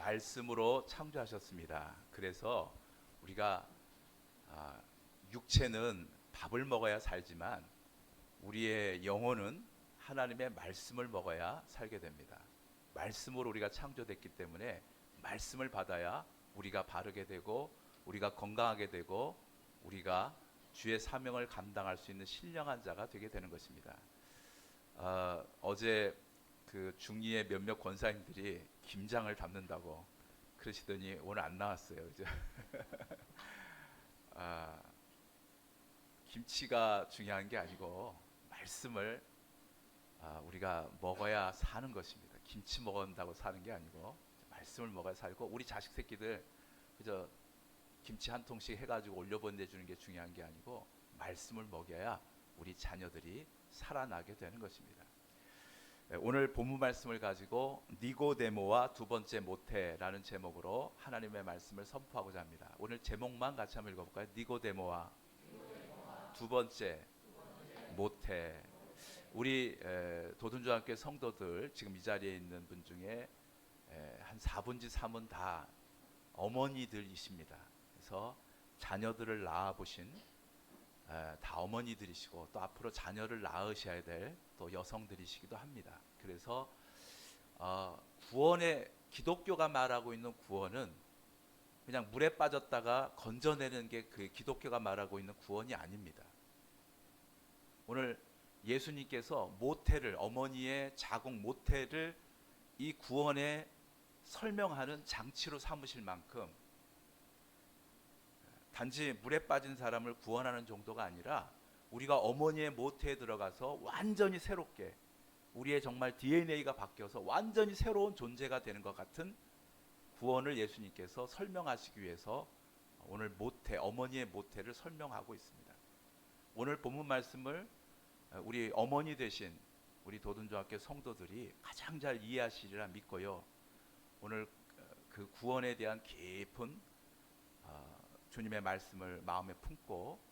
말씀으로 창조하셨습니다. 그래서 우리가 육체는 밥을 먹어야 살지만 우리의 영혼은 하나님의 말씀을 먹어야 살게 됩니다. 말씀으로 우리가 창조됐기 때문에 말씀을 받아야 우리가 바르게 되고 우리가 건강하게 되고 우리가 주의 사명을 감당할 수 있는 신령한 자가 되게 되는 것입니다. 어제 그 중리의 몇몇 권사님들이 김장을 담는다고 그러시더니 오늘 안 나왔어요. 그죠? 김치가 중요한 게 아니고 말씀을 우리가 먹어야 사는 것입니다. 김치 먹는다고 사는 게 아니고 말씀을 먹어야 살고 우리 자식 새끼들 그저 김치 한 통씩 해가지고 올려 보내주는 게 중요한 게 아니고 말씀을 먹여야 우리 자녀들이 살아나게 되는 것입니다. 오늘 본문 말씀을 가지고 니고데모와 두 번째 모태라는 제목으로 하나님의 말씀을 선포하고자 합니다. 오늘 제목만 같이 한번 읽어볼까요? 니고데모와 두 번째 모태. 우리 도둔중학교 성도들 지금 이 자리에 있는 분 중에 한 4분지 3은 다 어머니들이십니다. 그래서 자녀들을 낳아보신 다 어머니들이시고 또 앞으로 자녀를 낳으셔야 될 또 여성들이시기도 합니다. 그래서 구원의 기독교가 말하고 있는 구원은 그냥 물에 빠졌다가 건져내는 게 그 기독교가 말하고 있는 구원이 아닙니다. 오늘 예수님께서 모태를 어머니의 자궁 모태를 이 구원에 설명하는 장치로 삼으실 만큼 단지 물에 빠진 사람을 구원하는 정도가 아니라 우리가 어머니의 모태에 들어가서 완전히 새롭게 우리의 정말 DNA가 바뀌어서 완전히 새로운 존재가 되는 것 같은 구원을 예수님께서 설명하시기 위해서 오늘 모태, 어머니의 모태를 설명하고 있습니다. 오늘 본문 말씀을 우리 어머니 되신 우리 도둔중학교 성도들이 가장 잘 이해하시리라 믿고요. 오늘 그 구원에 대한 깊은 주님의 말씀을 마음에 품고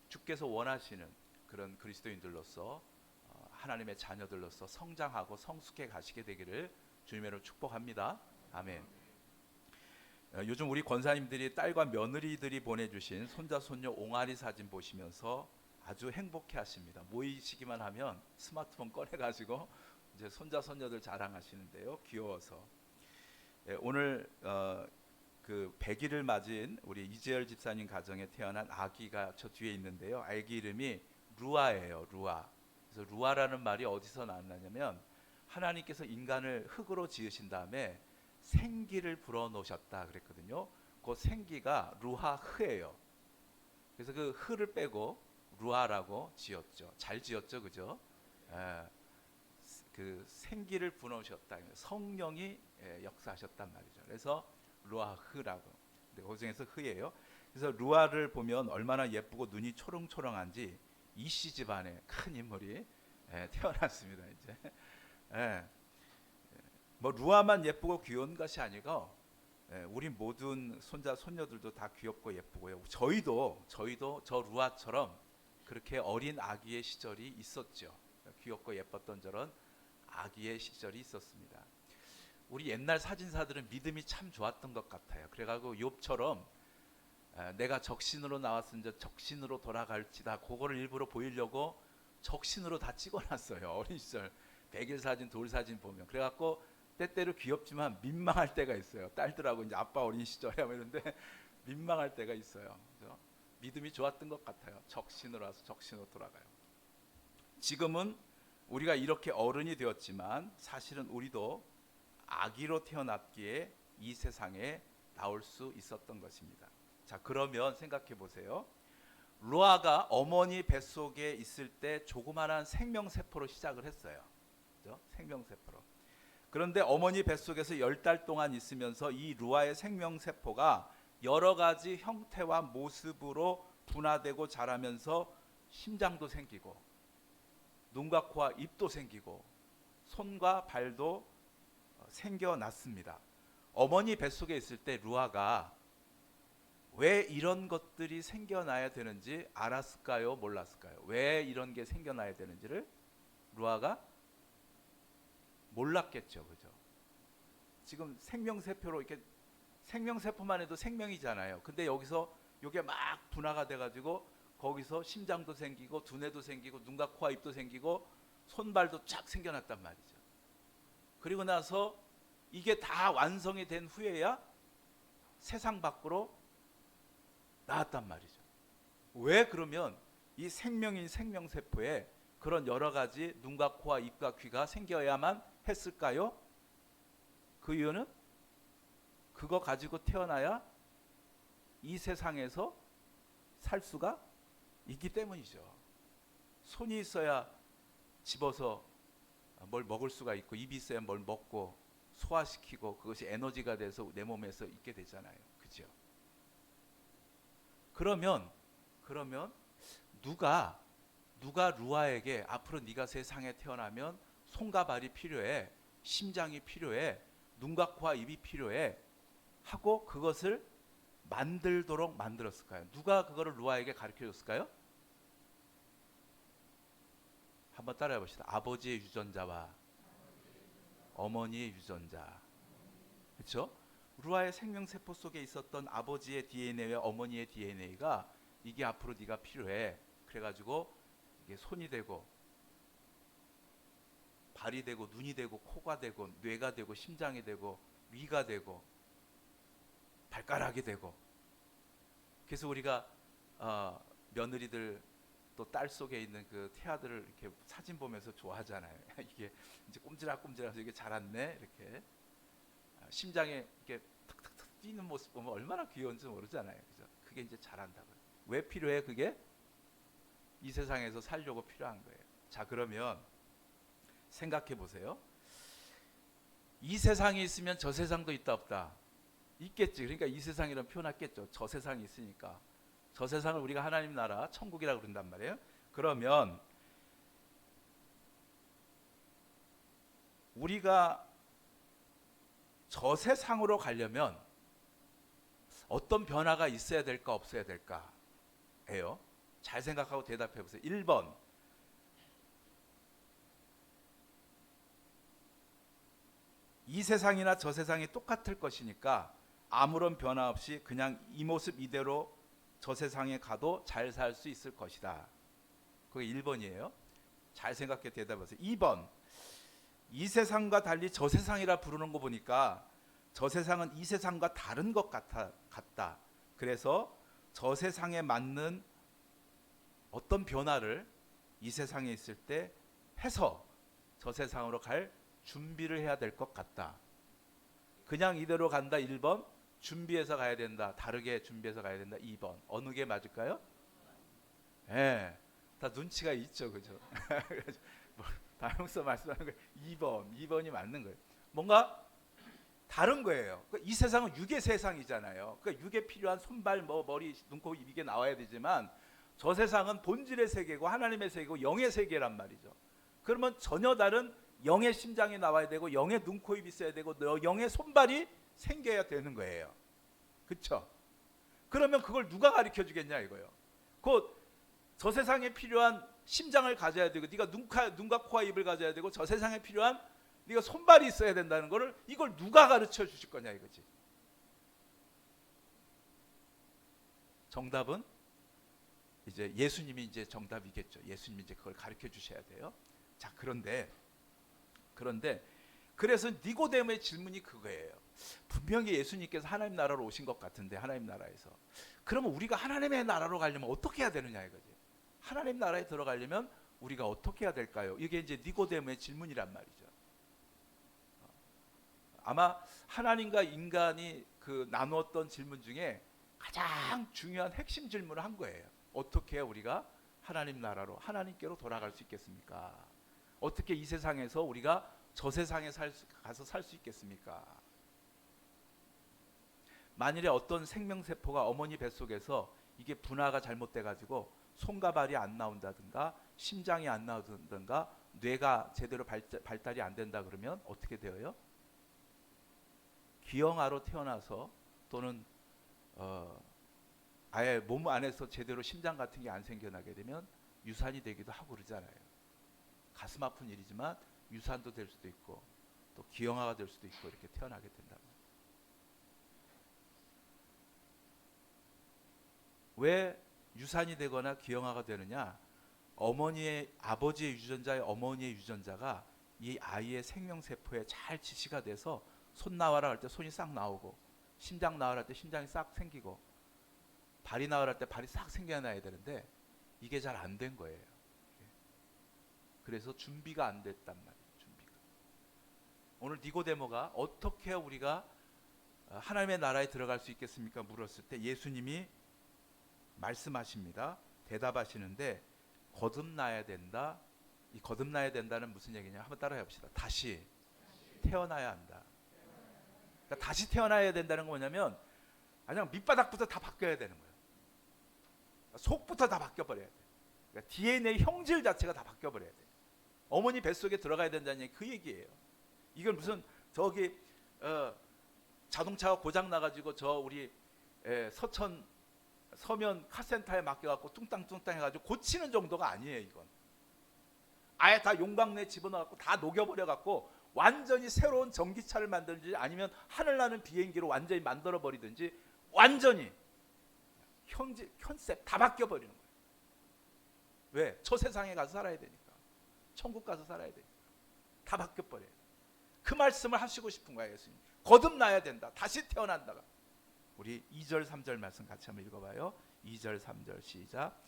주께서 원하시는 그런 그리스도인들로서 하나님의 자녀들로서 성장하고 성숙해 가시게 되기를 주님으로 축복합니다. 아멘. 요즘 우리 권사님들이 딸과 며느리들이 보내주신 손자 손녀 옹알이 사진 보시면서 아주 행복해 하십니다. 모이시기만 하면 스마트폰 꺼내가지고 이제 손자 손녀들 자랑하시는데요. 귀여워서. 오늘 그 100일을 맞은 우리 이재열 집사님 가정에 태어난 아기가 저 뒤에 있는데요. 아기 이름이 루아예요. 루아. 그래서 루아라는 말이 어디서 나왔냐면 하나님께서 인간을 흙으로 지으신 다음에 생기를 불어넣으셨다 그랬거든요. 그 생기가 루아흐예요. 그래서 그 흐를 빼고 루아라고 지었죠. 잘 지었죠, 그죠? 그 생기를 불어넣으셨다. 성령이 역사하셨단 말이죠. 그래서 루아흐라고. 고생해서 흐예요. 그래서 루아를 보면 얼마나 예쁘고 눈이 초롱초롱한지 이씨 집안에 큰 인물이 태어났습니다. 이제 뭐 루아만 예쁘고 귀여운 것이 아니고 우리 모든 손자 손녀들도 다 귀엽고 예쁘고요. 저희도 저 루아처럼 그렇게 어린 아기의 시절이 있었죠. 귀엽고 예뻤던 저런 아기의 시절이 있었습니다. 우리 옛날 사진사들은 믿음이 참 좋았던 것 같아요. 그래가지고 욥처럼 내가 적신으로 나왔으니 적신으로 돌아갈지다. 그거를 일부러 보이려고 적신으로 다 찍어놨어요. 어린 시절 100일 사진, 돌 사진 보면. 그래갖고 때때로 귀엽지만 민망할 때가 있어요. 딸들하고 이제 아빠 어린 시절에 이러는데 민망할 때가 있어요. 그래서 믿음이 좋았던 것 같아요. 적신으로 와서 적신으로 돌아가요. 지금은 우리가 이렇게 어른이 되었지만 사실은 우리도 아기로 태어났기에 이 세상에 나올 수 있었던 것입니다. 자, 그러면 생각해 보세요. 루아가 어머니 뱃속에 있을 때 조그마한 생명세포로 시작을 했어요. 그렇죠? 생명세포로. 그런데 어머니 뱃속에서 10달 동안 있으면서 이 루아의 생명세포가 여러 가지 형태와 모습으로 분화되고 자라면서 심장도 생기고 눈과 코와 입도 생기고 손과 발도 생겨났습니다. 어머니 뱃속에 있을 때 루아가 왜 이런 것들이 생겨나야 되는지 알았을까요? 몰랐을까요? 왜 이런 게 생겨나야 되는지를 루아가 몰랐겠죠. 그죠? 지금 생명세포로 이렇게 생명세포만 해도 생명이잖아요. 근데 여기서 이게 막 분화가 돼가지고 거기서 심장도 생기고 두뇌도 생기고 눈과 코와 입도 생기고 손발도 쫙 생겨났단 말이죠. 그리고 나서 이게 다 완성이 된 후에야 세상 밖으로 나왔단 말이죠. 왜 그러면 이 생명인 생명세포에 그런 여러 가지 눈과 코와 입과 귀가 생겨야만 했을까요? 그 이유는 그거 가지고 태어나야 이 세상에서 살 수가 있기 때문이죠. 손이 있어야 집어서 뭘 먹을 수가 있고 입이 있어야 뭘 먹고 소화시키고 그것이 에너지가 돼서 내 몸에서 있게 되잖아요. 그죠? 그러면 누가 루아에게 앞으로 네가 세상에 태어나면 손과 발이 필요해, 심장이 필요해, 눈과 코와 입이 필요해 하고 그것을 만들도록 만들었을까요? 누가 그거를 루아에게 가르쳐 줬을까요? 한번 따라해 봅시다. 아버지의 유전자와 어머니의 유전자. 그렇죠? 루아의 생명세포 속에 있었던 아버지의 DNA와 어머니의 DNA가 이게 앞으로 네가 필요해. 그래가지고 이게 손이 되고 발이 되고 눈이 되고 코가 되고 뇌가 되고 심장이 되고 위가 되고 발가락이 되고. 그래서 우리가 며느리들 또 딸 속에 있는 그 태아들을 이렇게 사진 보면서 좋아하잖아요. 이게 이제 꼼지락꼼지락해서 이게 자랐네 이렇게. 심장에 이렇게 탁탁탁 뛰는 모습 보면 얼마나 귀여운지 모르잖아요. 그죠? 그게 이제 자란다고요. 왜 필요해 그게? 이 세상에서 살려고 필요한 거예요. 자, 그러면 생각해 보세요. 이 세상이 있으면 저 세상도 있다 없다? 있겠지. 그러니까 이 세상이라는 표현했겠죠. 저 세상이 있으니까. 저 세상을 우리가 하나님 나라 천국이라고 그런단 말이에요. 그러면 우리가 저 세상으로 가려면 어떤 변화가 있어야 될까 없어야 될까 해요. 잘 생각하고 대답해 보세요. 1번, 이 세상이나 저 세상이 똑같을 것이니까 아무런 변화 없이 그냥 이 모습 이대로 저 세상에 가도 잘 살 수 있을 것이다. 그게 1번이에요. 잘 생각해 대답하세요. 2번, 이 세상과 달리 저 세상이라 부르는 거 보니까 저 세상은 이 세상과 다른 것 같다. 그래서 저 세상에 맞는 어떤 변화를 이 세상에 있을 때 해서 저 세상으로 갈 준비를 해야 될 것 같다. 그냥 이대로 간다 1번, 준비해서 가야 된다. 다르게 준비해서 가야 된다 2번. 어느 게 맞을까요? 예, 다 눈치가 있죠, 그죠? 다용서 말씀하는 거 2번이 맞는 거예요. 뭔가 다른 거예요. 이 세상은 육의 세상이잖아요. 그러니까 육에 필요한 손발, 머리, 눈, 코, 입 이게 나와야 되지만 저 세상은 본질의 세계고 하나님의 세계고 영의 세계란 말이죠. 그러면 전혀 다른 영의 심장이 나와야 되고 영의 눈, 코, 입이 있어야 되고 영의 손발이 생겨야 되는 거예요. 그렇죠? 그러면 그걸 누가 가르쳐 주겠냐 이거예요. 곧 저 세상에 필요한 심장을 가져야 되고 네가 눈과 코와 입을 가져야 되고 저 세상에 필요한 네가 손발이 있어야 된다는 거를 이걸 누가 가르쳐 주실 거냐 이거지. 정답은 이제 예수님이 이제 정답이겠죠. 예수님이 이제 그걸 가르쳐 주셔야 돼요. 자, 그런데 그래서 니고데모의 질문이 그거예요. 분명히 예수님께서 하나님 나라로 오신 것 같은데 하나님 나라에서 그러면 우리가 하나님의 나라로 가려면 어떻게 해야 되느냐 이거지. 하나님 나라에 들어가려면 우리가 어떻게 해야 될까요? 이게 이제 니고데모의 질문이란 말이죠. 아마 하나님과 인간이 그 나누었던 질문 중에 가장 중요한 핵심 질문을 한 거예요. 어떻게 해야 우리가 하나님 나라로 하나님께로 돌아갈 수 있겠습니까? 어떻게 이 세상에서 우리가 저 세상에 가서 살 수 있겠습니까? 만일에 어떤 생명세포가 어머니 뱃속에서 이게 분화가 잘못돼 가지고 손과 발이 안 나온다든가 심장이 안 나온다든가 뇌가 제대로 발달이 안 된다 그러면 어떻게 되어요? 기형아로 태어나서 또는 아예 몸 안에서 제대로 심장 같은 게 안 생겨나게 되면 유산이 되기도 하고 그러잖아요. 가슴 아픈 일이지만 유산도 될 수도 있고 또 기형아가 될 수도 있고 이렇게 태어나게 된다. 왜 유산이 되거나 기형아가 되느냐? 아버지의 유전자의 어머니의 유전자가 이 아이의 생명세포에 잘 지시가 돼서 손 나와라 할 때 손이 싹 나오고, 심장 나와라 할 때 심장이 싹 생기고, 발이 나와라 할 때 발이 싹 생겨나야 되는데 이게 잘 안 된 거예요. 그래서 준비가 안 됐단 말이에요. 준비가. 오늘 니고데모가 어떻게 우리가 하나님의 나라에 들어갈 수 있겠습니까? 물었을 때 예수님이 말씀하십니다. 대답하시는데 거듭나야 된다. 이 거듭나야 된다는 무슨 얘기냐? 한번 따라해 봅시다. 다시 태어나야 한다. 그러니까 다시 태어나야 된다는 건 뭐냐면 그냥 밑바닥부터 다 바뀌어야 되는 거예요. 속부터 다 바뀌어버려야 돼. 그러니까 DNA 형질 자체가 다 바뀌어버려야 돼. 어머니 뱃속에 들어가야 된다는 얘기, 그 얘기예요. 이걸 무슨 저기 자동차가 고장 나가지고 저 우리 서면 카센터에 맡겨갖고 뚱땅뚱땅 해가지고 고치는 정도가 아니에요. 이건 아예 다 용광로에 집어넣어갖고 다 녹여버려갖고 완전히 새로운 전기차를 만들든지 아니면 하늘나는 비행기로 완전히 만들어버리든지 완전히 컨셉 다 바뀌어버리는 거예요. 왜? 저 세상에 가서 살아야 되니까. 천국 가서 살아야 되니까. 다 바뀌어버려요. 그 말씀을 하시고 싶은 거예요. 예수님. 거듭나야 된다. 다시 태어난다가. 우리 2절 3절 말씀 같이 한번 읽어봐요. 2절 3절 시작.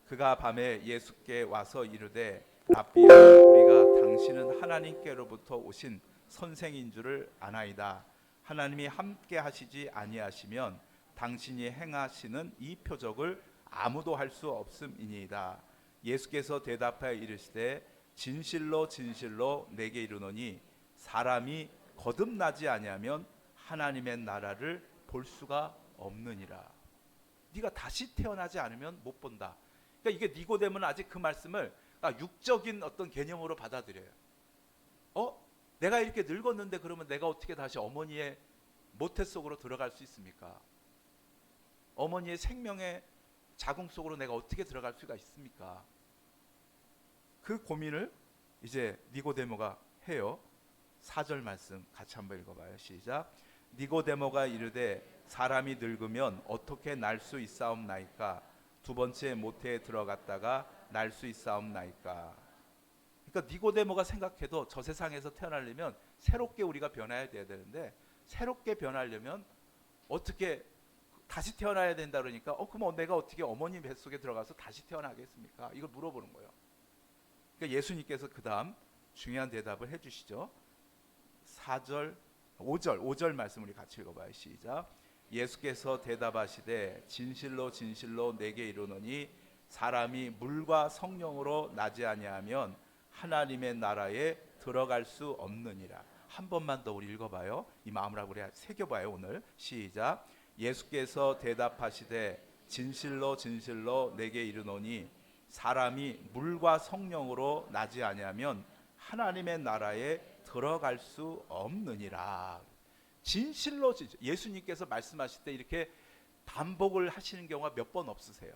그가 밤에 예수께 와서 이르되 랍비야, 우리가 당신은 하나님께로부터 오신 선생인 줄을 아나이다. 하나님이 함께 하시지 아니하시면 당신이 행하시는 이 표적을 아무도 할 수 없음이니이다. 예수께서 대답하여 이르시되 진실로 진실로 내게 이르노니 사람이 거듭나지 아니하면 하나님의 나라를 볼 수가 없느니라. 네가 다시 태어나지 않으면 못 본다. 그러니까 이게 니고데모는 아직 그 말씀을 육적인 어떤 개념으로 받아들여요. 내가 이렇게 늙었는데 그러면 내가 어떻게 다시 어머니의 모태 속으로 들어갈 수 있습니까? 어머니의 생명의 자궁 속으로 내가 어떻게 들어갈 수가 있습니까? 그 고민을 이제 니고데모가 해요. 4절 말씀 같이 한번 읽어봐요. 시작. 니고데모가 이르되 사람이 늙으면 어떻게 날 수 있사옵나이까? 두 번째 모태에 들어갔다가 날 수 있사옵나이까? 그러니까 니고데모가 생각해도 저 세상에서 태어나려면 새롭게 우리가 변화해야 돼야 되는데 새롭게 변하려면 어떻게 다시 태어나야 된다 그러니까 그럼 내가 어떻게 어머니 뱃속에 들어가서 다시 태어나겠습니까? 이걸 물어보는 거예요. 그러니까 예수님께서 그 다음 중요한 대답을 해주시죠. 4절 5절 말씀 우리 같이 읽어봐요. 시작. 예수께서 대답하시되 진실로 진실로 내게 이르노니 사람이 물과 성령으로 나지 아니하면 하나님의 나라에 들어갈 수 없느니라. 한 번만 더 우리 읽어봐요. 이 마음을 하고 우리 새겨봐요. 오늘 시작. 예수께서 대답하시되 진실로 진실로 내게 이르노니 사람이 물과 성령으로 나지 아니하면 하나님의 나라에 들어갈 수 없느니라. 진실로 예수님께서 말씀하실 때 이렇게 반복을 하시는 경우가 몇 번 없으세요.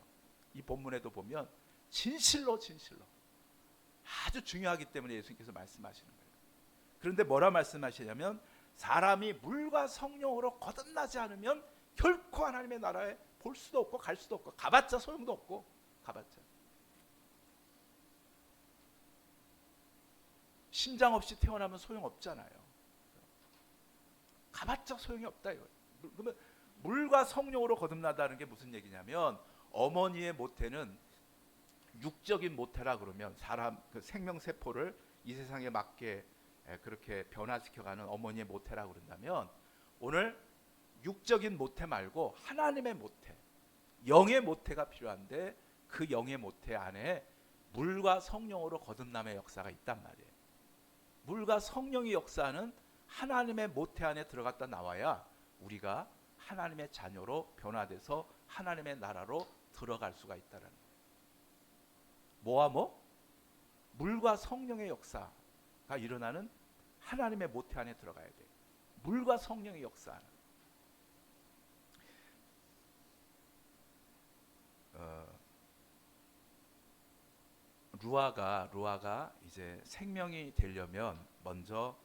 이 본문에도 보면 진실로 진실로 아주 중요하기 때문에 예수님께서 말씀하시는 거예요. 그런데 뭐라 말씀하시냐면 사람이 물과 성령으로 거듭나지 않으면 결코 하나님의 나라에 볼 수도 없고 갈 수도 없고 가봤자 소용도 없고 가봤자 심장 없이 태어나면 소용없잖아요. 가봤자 소용이 없다 이거. 그러면 물과 성령으로 거듭나다는 게 무슨 얘기냐면 어머니의 모태는 육적인 모태라 그러면 사람 그 생명 세포를 이 세상에 맞게 그렇게 변화시켜가는 어머니의 모태라 그런다면 오늘 육적인 모태 말고 하나님의 모태, 영의 모태가 필요한데 그 영의 모태 안에 물과 성령으로 거듭남의 역사가 있단 말이에요. 물과 성령의 역사는 하나님의 모태 안에 들어갔다 나와야 우리가 하나님의 자녀로 변화돼서 하나님의 나라로 들어갈 수가 있다는 거예요. 뭐와 뭐? 물과 성령의 역사가 일어나는 하나님의 모태 안에 들어가야 돼요. 물과 성령의 역사는 루아가 이제 생명이 되려면 먼저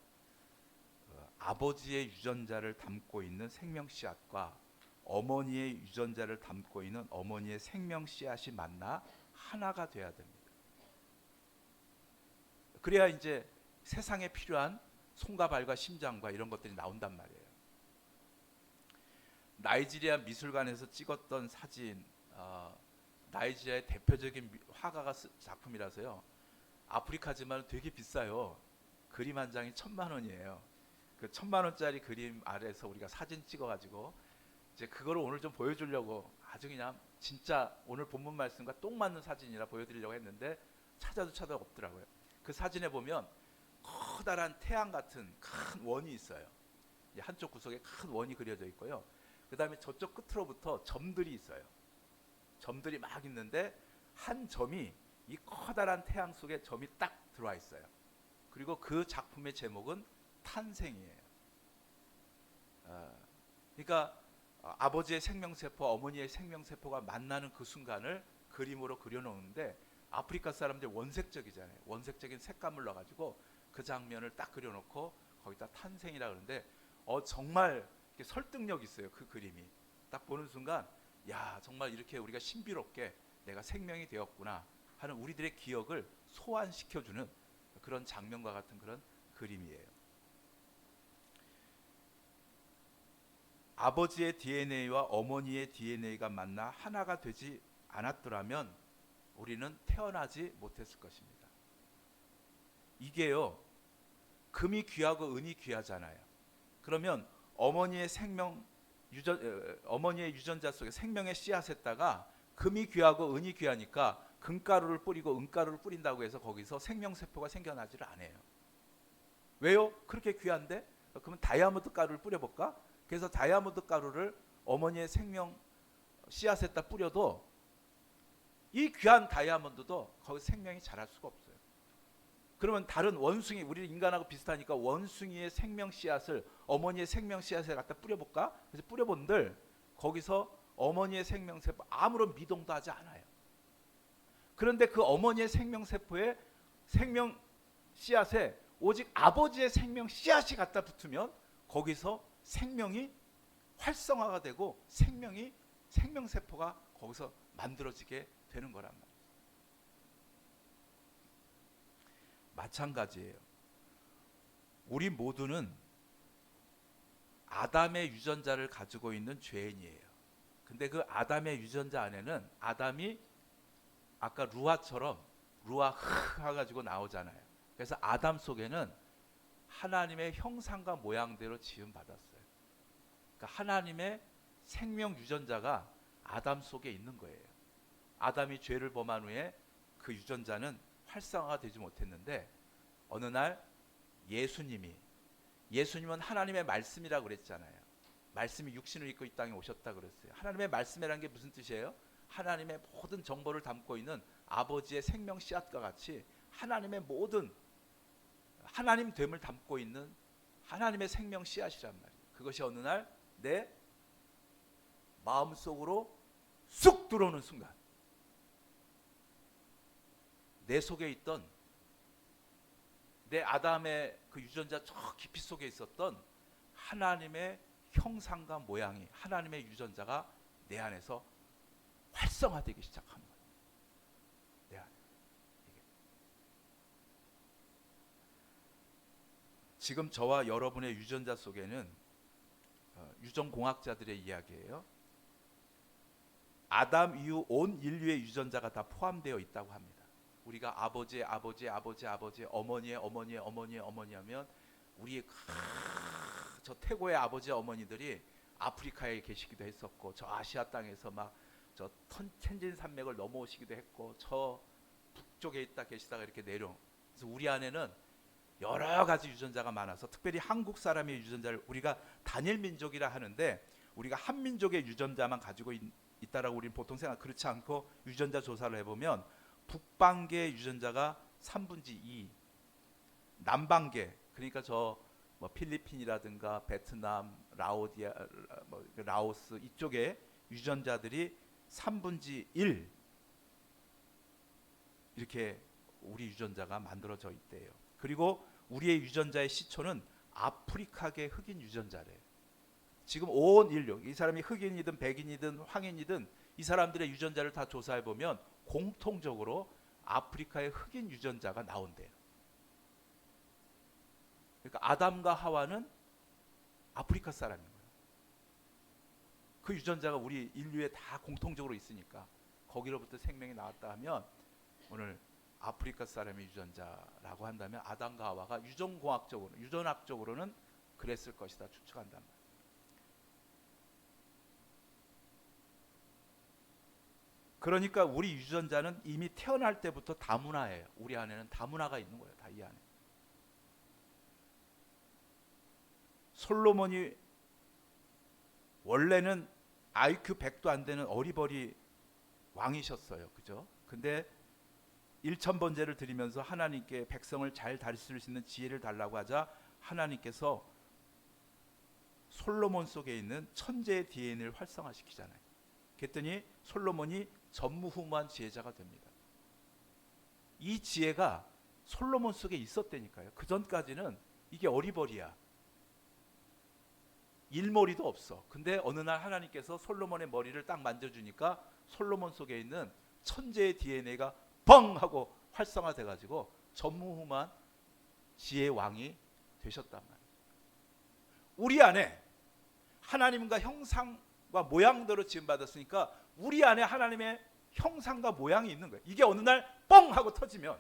아버지의 유전자를 담고 있는 생명 씨앗과 어머니의 유전자를 담고 있는 어머니의 생명 씨앗이 만나 하나가 돼야 됩니다. 그래야 이제 세상에 필요한 손과 발과 심장과 이런 것들이 나온단 말이에요. 나이지리아 미술관에서 찍었던 사진, 나이지리아의 대표적인 화가가 쓴 작품이라서요. 아프리카지만 되게 비싸요. 그림 한 장이 1,000만 원이에요. 그 1,000만 원짜리 그림 아래서 우리가 사진 찍어가지고 이제 그거를 오늘 좀 보여주려고 아주 그냥 진짜 오늘 본문 말씀과 똥 맞는 사진이라 보여드리려고 했는데 찾아도 없더라고요. 그 사진에 보면 커다란 태양 같은 큰 원이 있어요. 한쪽 구석에 큰 원이 그려져 있고요. 그 다음에 저쪽 끝으로부터 점들이 있어요. 점들이 막 있는데 한 점이 이 커다란 태양 속에 점이 딱 들어와 있어요. 그리고 그 작품의 제목은 탄생이에요. 그러니까 아버지의 생명세포, 어머니의 생명세포가 만나는 그 순간을 그림으로 그려놓는데 아프리카 사람들 원색적이잖아요. 원색적인 색감을 넣어가지고 그 장면을 딱 그려놓고 거기다 탄생이라 그러는데 정말 설득력 있어요. 그 그림이 딱 보는 순간 야 정말 이렇게 우리가 신비롭게 내가 생명이 되었구나 하는 우리들의 기억을 소환시켜주는 그런 장면과 같은 그런 그림이에요. 아버지의 DNA와 어머니의 DNA가 만나 하나가 되지 않았더라면 우리는 태어나지 못했을 것입니다. 이게요, 금이 귀하고 은이 귀하잖아요. 그러면 어머니의 유전자 속에 생명의 씨앗에다가 금이 귀하고 은이 귀하니까 금가루를 뿌리고 은가루를 뿌린다고 해서 거기서 생명세포가 생겨나지를 않아요. 왜요? 그렇게 귀한데? 그러면 다이아몬드 가루를 뿌려볼까? 그래서 다이아몬드 가루를 어머니의 생명 씨앗에다 뿌려도 이 귀한 다이아몬드도 거기 생명이 자랄 수가 없어요. 그러면 다른 원숭이, 우리 인간하고 비슷하니까 원숭이의 생명 씨앗을 어머니의 생명 씨앗에 갖다 뿌려볼까? 그래서 뿌려본들 거기서 어머니의 생명세포 아무런 미동도 하지 않아요. 그런데 그 어머니의 생명세포에 생명 씨앗에 오직 아버지의 생명 씨앗이 갖다 붙으면 거기서 생명이 활성화가 되고 생명세포가 거기서 만들어지게 되는 거란 말이에요. 마찬가지예요. 우리 모두는 아담의 유전자를 가지고 있는 죄인이에요. 근데 그 아담의 유전자 안에는 아담이 아까 루아처럼 루아 해가지고 나오잖아요. 그래서 아담 속에는 하나님의 형상과 모양대로 지음 받았어요. 그러니까 하나님의 생명 유전자가 아담 속에 있는 거예요. 아담이 죄를 범한 후에 그 유전자는 활성화가 되지 못했는데 어느 날 예수님은 하나님의 말씀이라고 그랬잖아요. 말씀이 육신을 입고 이 땅에 오셨다 그랬어요. 하나님의 말씀이라는 게 무슨 뜻이에요? 하나님의 모든 정보를 담고 있는 아버지의 생명 씨앗과 같이 하나님의 모든 하나님 됨을 담고 있는 하나님의 생명 씨앗이란 말이에요. 그것이 어느 날 내 마음속으로 쑥 들어오는 순간 내 속에 있던 내 아담의 그 유전자 저 깊이 속에 있었던 하나님의 형상과 모양이 하나님의 유전자가 내 안에서 활성화되기 시작하는 거예요. 내 안에. 지금 저와 여러분의 유전자 속에는 유전공학자들의 이야기예요. 아담 이후 온 인류의 유전자가 다 포함되어 있다고 합니다. 우리가 아버지의 어머니의 어머니 하면 우리의 저 태고의 아버지 어머니들이 아프리카에 계시기도 했었고 저 아시아 땅에서 막 저 텐진 산맥을 넘어오시기도 했고 저 북쪽에 있다 계시다가 이렇게 내려. 그래서 우리 안에는 여러 가지 유전자가 많아서 특별히 한국 사람의 유전자를 우리가 단일 민족이라 하는데 우리가 한 민족의 유전자만 가지고 있다라고 우리는 보통 생각. 그렇지 않고 유전자 조사를 해보면 북방계의 유전자가 3분의 2, 남방계 그러니까 저 뭐 필리핀이라든가 베트남, 라오스 이쪽에 유전자들이 3분의 1 이렇게 우리 유전자가 만들어져 있대요. 그리고 우리의 유전자의 시초는 아프리카계 흑인 유전자래. 지금 온 인류, 이 사람이 흑인이든 백인이든 황인이든 이 사람들의 유전자를 다 조사해 보면 공통적으로 아프리카의 흑인 유전자가 나온대요. 그러니까 아담과 하와는 아프리카 사람인 거예요. 그 유전자가 우리 인류에 다 공통적으로 있으니까 거기로부터 생명이 나왔다 하면 오늘 아프리카 사람의 유전자라고 한다면 아담과 하와가 유전공학적으로, 유전학적으로는 그랬을 것이다 추측한단 말이에요. 그러니까 우리 유전자는 이미 태어날 때부터 다문화예요. 우리 안에는 다문화가 있는 거예요. 다 이 안에. 솔로몬이 원래는 IQ 100도 안 되는 어리버리 왕이셨어요. 그죠? 근데 1000번제를 드리면서 하나님께 백성을 잘 다스릴 수 있는 지혜를 달라고 하자 하나님께서 솔로몬 속에 있는 천재의 DNA를 활성화시키잖아요. 그랬더니 솔로몬이 전무후무한 지혜자가 됩니다. 이 지혜가 솔로몬 속에 있었다니까요. 그 전까지는 이게 어리버리야. 일머리도 없어. 근데 어느 날 하나님께서 솔로몬의 머리를 딱 만져주니까 솔로몬 속에 있는 천재의 DNA가 뻥 하고 활성화돼 가지고 전무후무한 지혜의 왕이 되셨단 말이에요. 우리 안에 하나님과 형상과 모양대로 지음받았으니까 우리 안에 하나님의 형상과 모양이 있는 거예요. 이게 어느 날 뻥 하고 터지면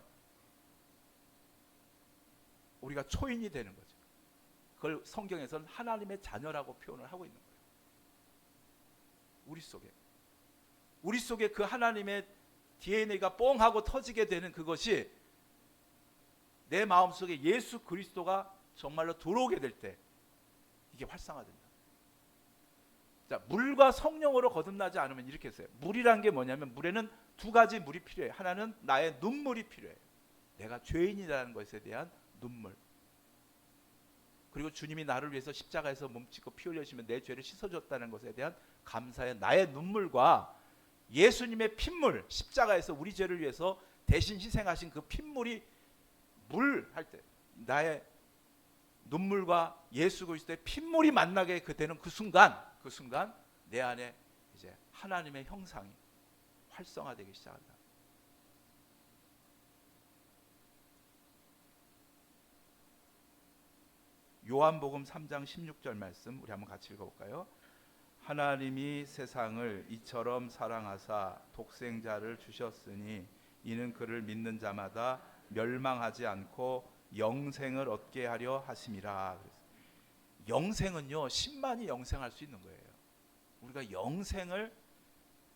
우리가 초인이 되는 거죠. 그걸 성경에서는 하나님의 자녀라고 표현을 하고 있는 거예요. 우리 속에 그 하나님의 DNA가 뻥 하고 터지게 되는 그것이 내 마음속에 예수 그리스도가 정말로 들어오게 될 때 이게 활성화된다. 자, 물과 성령으로 거듭나지 않으면 이렇게 했어요. 물이란 게 뭐냐면 물에는 두 가지 물이 필요해요. 하나는 나의 눈물이 필요해요. 내가 죄인이라는 것에 대한 눈물. 그리고 주님이 나를 위해서 십자가에서 몸짓고 피 흘려주시면 내 죄를 씻어줬다는 것에 대한 감사의 나의 눈물과 예수님의 핏물, 십자가에서 우리 죄를 위해서 대신 희생하신 그 핏물이 물 할 때 나의 눈물과 예수 그리스도의 핏물이 만나게 되는 그 순간 내 안에 이제 하나님의 형상이 활성화되기 시작한다. 요한복음 3장 16절 말씀 우리 한번 같이 읽어볼까요? 하나님이 세상을 이처럼 사랑하사 독생자를 주셨으니 이는 그를 믿는 자마다 멸망하지 않고 영생을 얻게 하려 하심이라. 영생은요, 10만이 영생할 수 있는 거예요. 우리가 영생을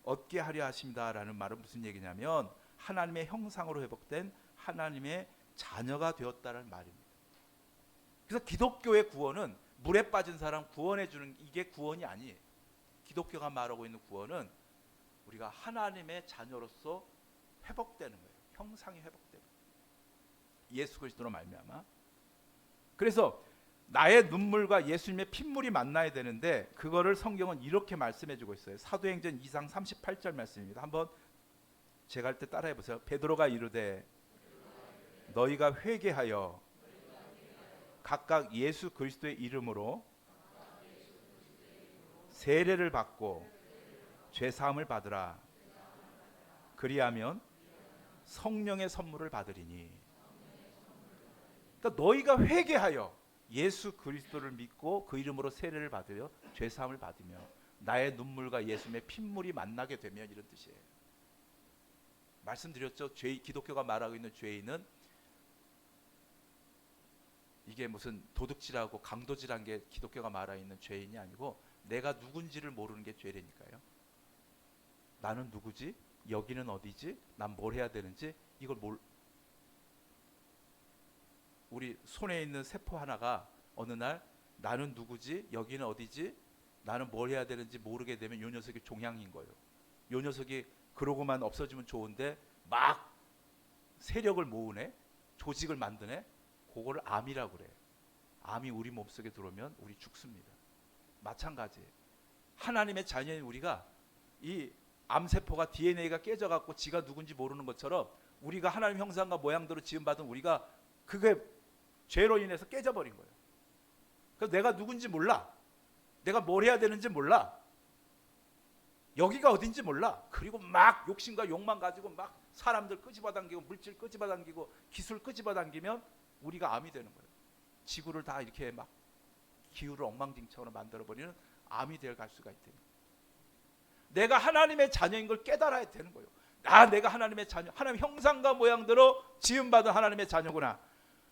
얻게 하려 하십니다라는 말은 무슨 얘기냐면 하나님의 형상으로 회복된 하나님의 자녀가 되었다는 말입니다. 그래서 기독교의 구원은 물에 빠진 사람 구원해 주는 이게 구원이 아니에요. 기독교가 말하고 있는 구원은 우리가 하나님의 자녀로서 회복되는 거예요. 형상이 회복되는 거예요. 예수 그리스도로 말미암아. 그래서 나의 눈물과 예수님의 핏물이 만나야 되는데 그거를 성경은 이렇게 말씀해 주고 있어요. 사도행전 2장 38절 말씀입니다. 한번 제가 할 때 따라해 보세요. 베드로가 이르되 너희가 회개하여 각각 예수 그리스도의 이름으로 세례를 받고 죄 사함을 받으라. 그리하면 성령의 선물을 받으리니. 그러니까 너희가 회개하여 예수 그리스도를 믿고 그 이름으로 세례를 받으려 죄 사함을 받으며 나의 눈물과 예수님의 핏물이 만나게 되면 이런 뜻이에요. 말씀드렸죠. 기독교가 말하고 있는 죄인은 이게 무슨 도둑질하고 강도질한 게 기독교가 말하고 있는 죄인이 아니고 내가 누군지를 모르는 게 죄라니까요. 나는 누구지? 여기는 어디지? 난 뭘 해야 되는지 이걸 우리 손에 있는 세포 하나가 어느 날 나는 누구지? 여기는 어디지? 나는 뭘 해야 되는지 모르게 되면 이 녀석이 종양인 거예요. 이 녀석이 그러고만 없어지면 좋은데 막 세력을 모으네, 조직을 만드네. 그거를 암이라고 그래요. 암이 우리 몸속에 들어오면 우리 죽습니다. 마찬가지예요. 하나님의 자녀인 우리가 이 암세포가 DNA가 깨져갖고 지가 누군지 모르는 것처럼 우리가 하나님 형상과 모양대로 지음받은 우리가 그게 죄로 인해서 깨져버린 거예요. 그래서 내가 누군지 몰라. 내가 뭘 해야 되는지 몰라. 여기가 어딘지 몰라. 그리고 막 욕심과 욕망 가지고 막 사람들 끄집어당기고 물질 끄집어당기고 기술 끄집어당기면 우리가 암이 되는 거예요. 지구를 다 이렇게 막 기후를 엉망진창으로 만들어버리는 암이 되어갈 수가 있대요. 내가 하나님의 자녀인 걸 깨달아야 되는 거예요. 내가 하나님의 자녀, 하나님 형상과 모양대로 지음받은 하나님의 자녀구나.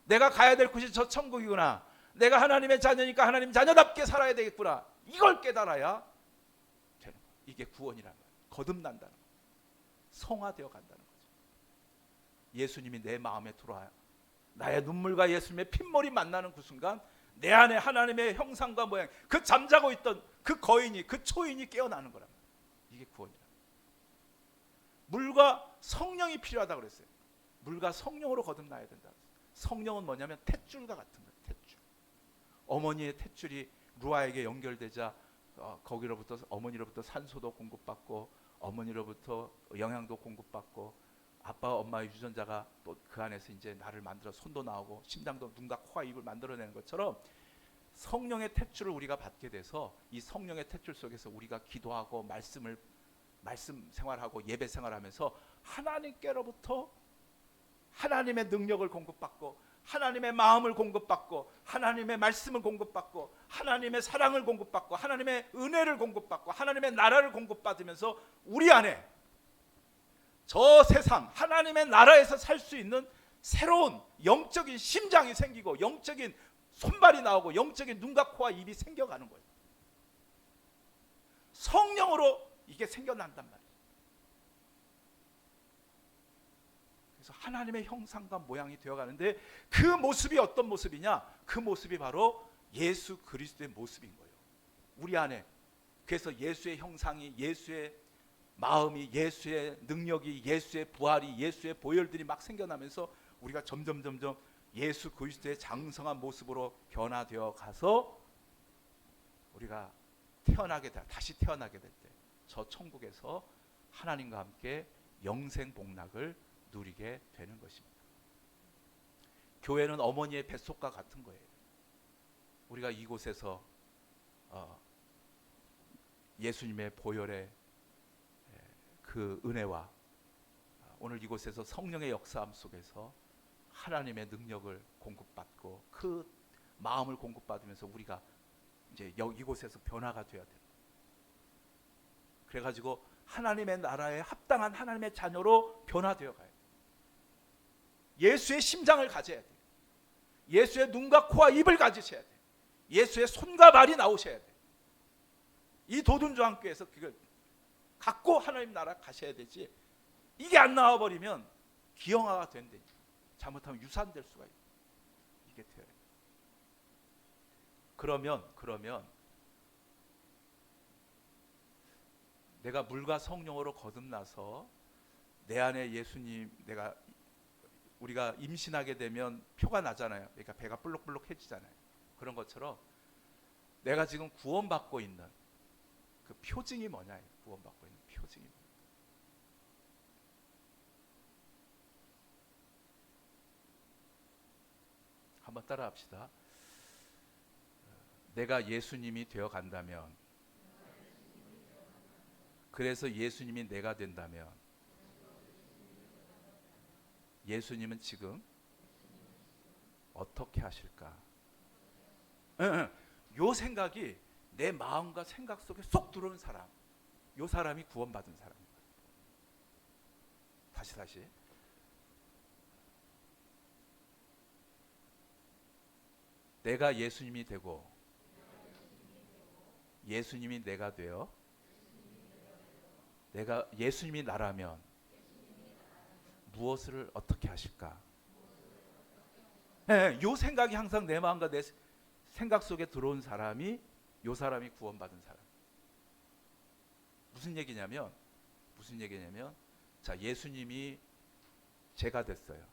내가 가야 될 곳이 저 천국이구나. 내가 하나님의 자녀니까 하나님 자녀답게 살아야 되겠구나. 이걸 깨달아야 되는 거예요. 이게 구원이란 거예요. 거듭난다는 거예요. 성화되어 간다는 거죠. 예수님이 내 마음에 들어와요. 나의 눈물과 예수님의 핏물이 만나는 그 순간 내 안에 하나님의 형상과 모양, 그 잠자고 있던 그 거인이, 그 초인이 깨어나는 거란 말이에요. 이게 구원이란 거예요. 물과 성령이 필요하다고 그랬어요. 물과 성령으로 거듭나야 된다. 성령은 뭐냐면 탯줄과 같은 거예요. 탯줄. 어머니의 탯줄이 루아에게 연결되자 거기로부터 어머니로부터 산소도 공급받고 어머니로부터 영양도 공급받고 아빠 엄마의 유전자가 또 그 안에서 이제 나를 만들어 손도 나오고 심장도 눈과 코와 입을 만들어내는 것처럼 성령의 탯줄을 우리가 받게 돼서 이 성령의 탯줄 속에서 우리가 기도하고 말씀 생활하고 예배 생활하면서 하나님께로부터 하나님의 능력을 공급받고 하나님의 마음을 공급받고 하나님의 말씀을 공급받고 하나님의 사랑을 공급받고 하나님의 은혜를 공급받고 하나님의 나라를 공급받으면서 우리 안에 저 세상 하나님의 나라에서 살 수 있는 새로운 영적인 심장이 생기고 영적인 손발이 나오고 영적인 눈과 코와 입이 생겨가는 거예요. 성령으로 이게 생겨난단 말이에요. 그래서 하나님의 형상과 모양이 되어가는데 그 모습이 어떤 모습이냐? 그 모습이 바로 예수 그리스도의 모습인 거예요. 우리 안에. 그래서 예수의 형상이, 예수의 마음이, 예수의 능력이, 예수의 부활이, 예수의 보혈들이 막 생겨나면서 우리가 점점 예수 그리스도의 장성한 모습으로 변화되어 가서 우리가 다시 태어나게 될 때 저 천국에서 하나님과 함께 영생 복락을 누리게 되는 것입니다. 교회는 어머니의 뱃속과 같은 거예요. 우리가 이곳에서 예수님의 보혈의 그 은혜와 오늘 이곳에서 성령의 역사함 속에서 하나님의 능력을 공급받고 그 마음을 공급받으면서 우리가 이제 이곳에서 변화가 되어야 돼요. 그래가지고 하나님의 나라에 합당한 하나님의 자녀로 변화되어 가야 돼요. 예수의 심장을 가져야 돼요. 예수의 눈과 코와 입을 가지셔야 돼요. 예수의 손과 발이 나오셔야 돼요. 이 도둔조항교에서 그걸 갖고 하나님 나라 가셔야 되지. 이게 안 나와버리면 기형아가 된대. 잘못하면 유산될 수가 있어요. 이게 돼요. 그러면 내가 물과 성령으로 거듭나서 내 안에 예수님, 우리가 임신하게 되면 표가 나잖아요. 그러니까 배가 볼록볼록해지잖아요. 그런 것처럼 내가 지금 구원받고 있는 그 표징이 뭐냐? 구원받고 있는 표징이 뭐냐? 한번 따라합시다. 내가 예수님이 되어 간다면, 그래서 예수님이 내가 된다면, 예수님은 지금 어떻게 하실까? 요 생각이 내 마음과 생각 속에 쏙 들어오는 사람, 요 사람이 구원받은 사람입니다. 다시. 내가 예수님이 되고 예수님이 내가 되어 내가 예수님이 나라면 무엇을 어떻게 하실까? 요 생각이 항상 내 마음과 내 생각 속에 들어온 사람이 요 사람이 구원받은 사람. 무슨 얘기냐면 자, 예수님이 제가 됐어요.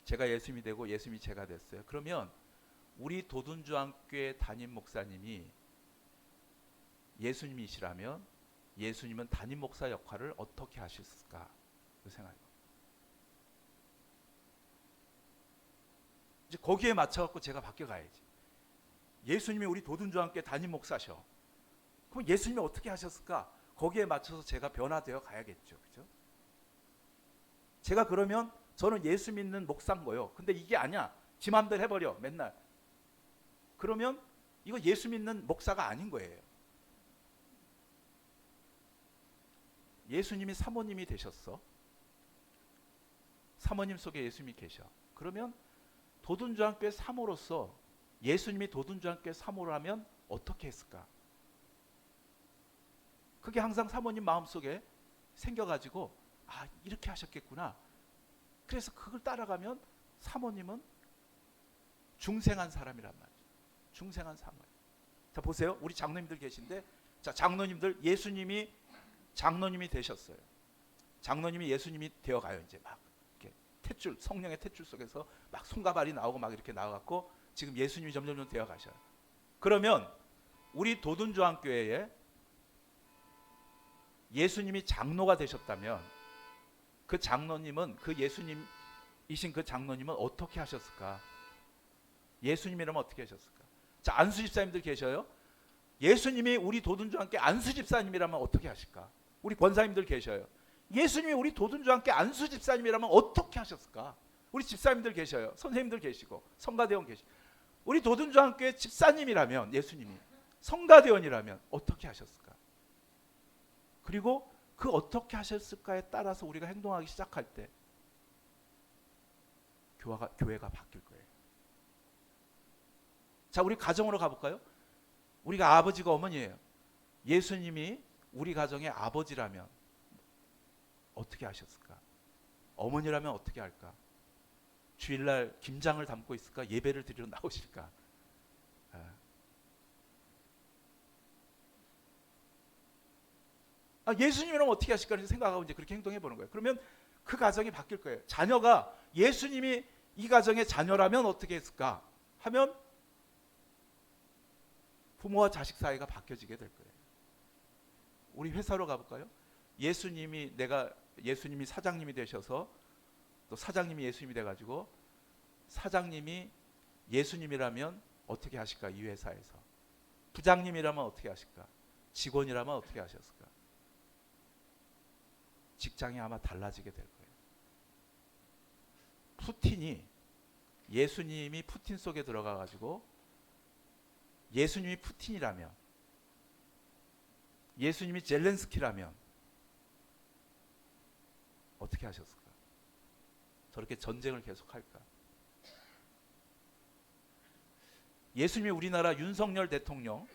제가 예수님이 되고 예수님이 제가 됐어요. 그러면 우리 도둔주안교회 담임 목사님이 예수님이시라면 예수님은 담임 목사 역할을 어떻게 하셨을까? 그 생각이에요. 이제 거기에 맞춰갖고 제가 바뀌어가야지. 예수님이 우리 도둔주와 함께 담임 목사셔. 그럼 예수님이 어떻게 하셨을까? 거기에 맞춰서 제가 변화되어 가야겠죠. 그죠? 제가 그러면 저는 예수 믿는 목사인 거예요. 근데 이게 아니야. 지 맘대로 해버려. 맨날. 그러면 이거 예수 믿는 목사가 아닌 거예요. 예수님이 사모님이 되셨어. 사모님 속에 예수님이 계셔. 그러면 도둔주왕교회 사모로서 예수님이 도둔주왕교회 사모를 하면 어떻게 했을까? 그게 항상 사모님 마음속에 생겨가지고 아 이렇게 하셨겠구나. 그래서 그걸 따라가면 사모님은 중생한 사람이란 말이죠. 중생한 사모님. 자 보세요. 우리 장로님들 계신데 자 장로님들 예수님이 장로님이 되셨어요. 장로님이 예수님이 되어가요. 이제 막 이렇게 탯줄 성령의 탯줄 속에서 막 손과 발이 나오고 막 이렇게 나와갖고 지금 예수님이 점점 되어가셔요. 그러면 우리 도둔주왕교회에 예수님이 장로가 되셨다면 그 장로님은 그 예수님이신 그 장로님은 어떻게 하셨을까? 예수님이라면 어떻게 하셨을까? 자 안수 집사님들 계셔요. 예수님이 우리 도둔주와 함께 안수 집사님이라면 어떻게 하실까? 우리 권사님들 계셔요. 예수님이 우리 도둔주와 함께 안수 집사님이라면 어떻게 하셨을까? 우리 집사님들 계셔요. 선생님들 계시고 성가대원 계시고 우리 도둔주와 함께 집사님이라면 예수님이 성가대원이라면 어떻게 하셨을까? 그리고 그 어떻게 하셨을까에 따라서 우리가 행동하기 시작할 때 교회가 바뀔 거예요. 자, 우리 가정으로 가볼까요? 우리가 아버지가 어머니예요. 예수님이 우리 가정의 아버지라면 어떻게 하셨을까? 어머니라면 어떻게 할까? 주일날 김장을 담고 있을까? 예배를 드리러 나오실까? 예수님이라면 어떻게 하실까 생각하고 이제 그렇게 행동해 보는 거예요. 그러면 그 가정이 바뀔 거예요. 자녀가 예수님이 이 가정의 자녀라면 어떻게 했을까 하면 부모와 자식 사이가 바뀌어지게 될 거예요. 우리 회사로 가볼까요? 예수님이 사장님이 되셔서 또 사장님이 예수님이 돼가지고 사장님이 예수님이라면 어떻게 하실까? 이 회사에서 부장님이라면 어떻게 하실까? 직원이라면 어떻게 하셨을까? 직장이 아마 달라지게 될 거예요. 푸틴이 예수님이 푸틴 속에 들어가가지고 예수님이 푸틴이라면 예수님이 젤렌스키라면 어떻게 하셨을까? 저렇게 전쟁을 계속할까? 예수님이 우리나라 윤석열 대통령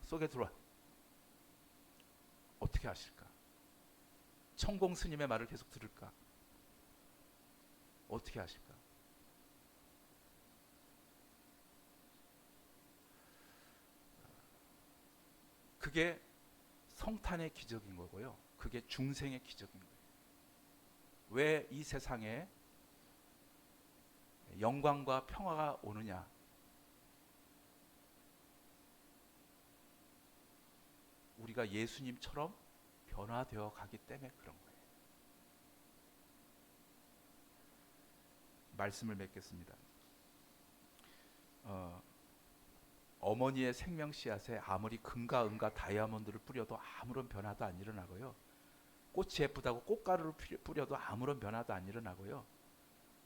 속에 들어와 어떻게 하실까? 천공 스님의 말을 계속 들을까? 어떻게 하실까? 그게 성탄의 기적인 거고요. 그게 중생의 기적인 거예요. 왜 이 세상에 영광과 평화가 오느냐? 우리가 예수님처럼 변화되어 가기 때문에 그런 거예요. 말씀을 맺겠습니다. 어머니의 생명 씨앗에 아무리 금과 은과 다이아몬드를 뿌려도 아무런 변화도 안 일어나고요. 꽃이 예쁘다고 꽃가루를 뿌려도 아무런 변화도 안 일어나고요.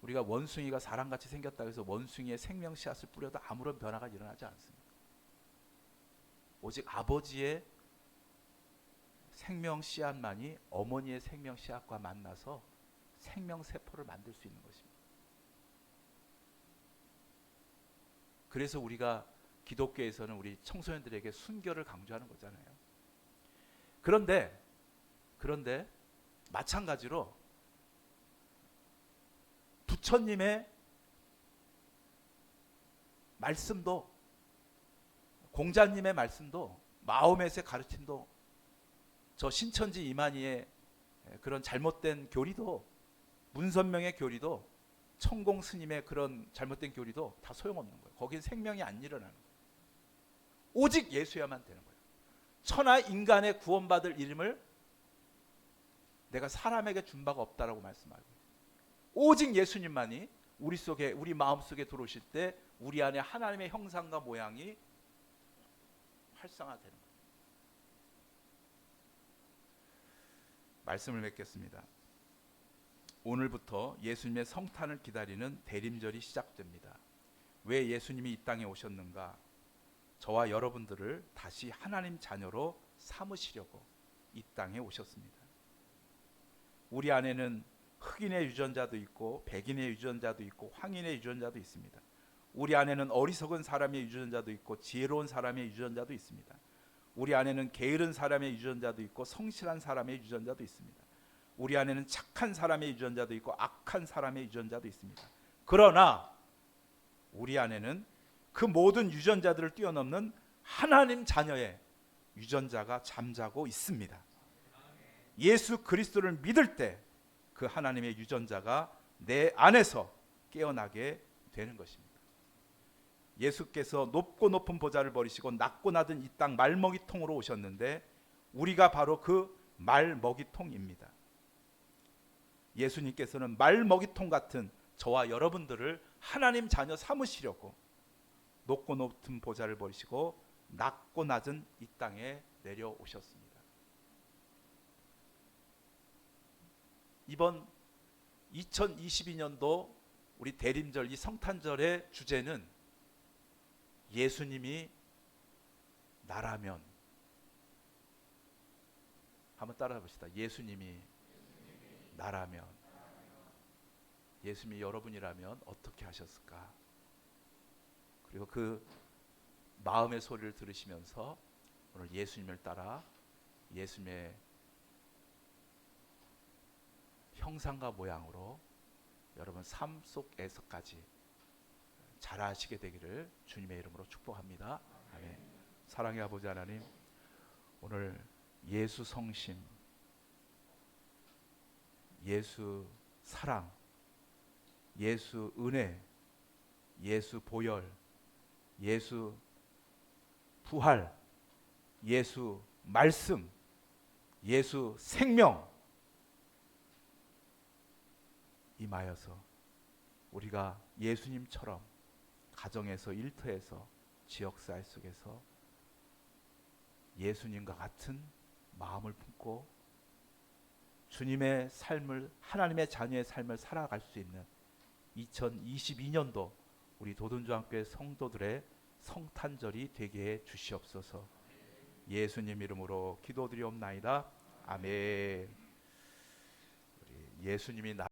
우리가 원숭이가 사람같이 생겼다고 해서 원숭이의 생명 씨앗을 뿌려도 아무런 변화가 일어나지 않습니다. 오직 아버지의 생명 씨앗만이 어머니의 생명 씨앗과 만나서 생명 세포를 만들 수 있는 것입니다. 그래서 우리가 기독교에서는 우리 청소년들에게 순교를 강조하는 거잖아요. 그런데 마찬가지로 부처님의 말씀도 공자님의 말씀도 마호멧의 가르침도 저 신천지 이만희의 그런 잘못된 교리도 문선명의 교리도 천공 스님의 그런 잘못된 교리도 다 소용없는 거예요. 거긴 생명이 안 일어나는 거예요. 오직 예수야만 되는 거예요. 천하 인간의 구원받을 이름을 내가 사람에게 준 바가 없다라고 말씀하고 오직 예수님만이 우리 속에, 우리 마음 속에 들어오실 때 우리 안에 하나님의 형상과 모양이 활성화되는 거예요. 말씀을 맺겠습니다. 오늘부터 예수님의 성탄을 기다리는 대림절이 시작됩니다. 왜 예수님이 이 땅에 오셨는가? 저와 여러분들을 다시 하나님 자녀로 삼으시려고 이 땅에 오셨습니다. 우리 안에는 흑인의 유전자도 있고 백인의 유전자도 있고 황인의 유전자도 있습니다. 우리 안에는 어리석은 사람의 유전자도 있고 지혜로운 사람의 유전자도 있습니다. 우리 안에는 게으른 사람의 유전자도 있고 성실한 사람의 유전자도 있습니다. 우리 안에는 착한 사람의 유전자도 있고 악한 사람의 유전자도 있습니다. 그러나 우리 안에는 그 모든 유전자들을 뛰어넘는 하나님 자녀의 유전자가 잠자고 있습니다. 예수 그리스도를 믿을 때 그 하나님의 유전자가 내 안에서 깨어나게 되는 것입니다. 예수께서 높고 높은 보좌를 버리시고 낮고 낮은 이 땅 말먹이통으로 오셨는데 우리가 바로 그 말먹이통입니다. 예수님께서는 말먹이통 같은 저와 여러분들을 하나님 자녀 삼으시려고 높고 높은 보좌를 버리시고 낮고 낮은 이 땅에 내려오셨습니다. 이번 2022년도 우리 대림절 이 성탄절의 주제는 예수님이 나라면, 한번 따라해 봅시다. 예수님이 나라면, 예수님이 여러분이라면 어떻게 하셨을까? 그리고 그 마음의 소리를 들으시면서 오늘 예수님을 따라 예수님의 형상과 모양으로 여러분 삶 속에서까지 자라시게 되기를 주님의 이름으로 축복합니다. 아멘. 사랑의 아버지 하나님, 오늘 예수 성심, 예수 사랑, 예수 은혜, 예수 보혈, 예수 부활, 예수 말씀, 예수 생명 임하여서 우리가 예수님처럼 가정에서, 일터에서, 지역사회 속에서 예수님과 같은 마음을 품고 주님의 삶을, 하나님의 자녀의 삶을 살아갈 수 있는 2022년도 우리 도둔조항교회 성도들의 성탄절이 되게 해 주시옵소서. 예수님 이름으로 기도드리옵나이다. 아멘. 우리 예수님이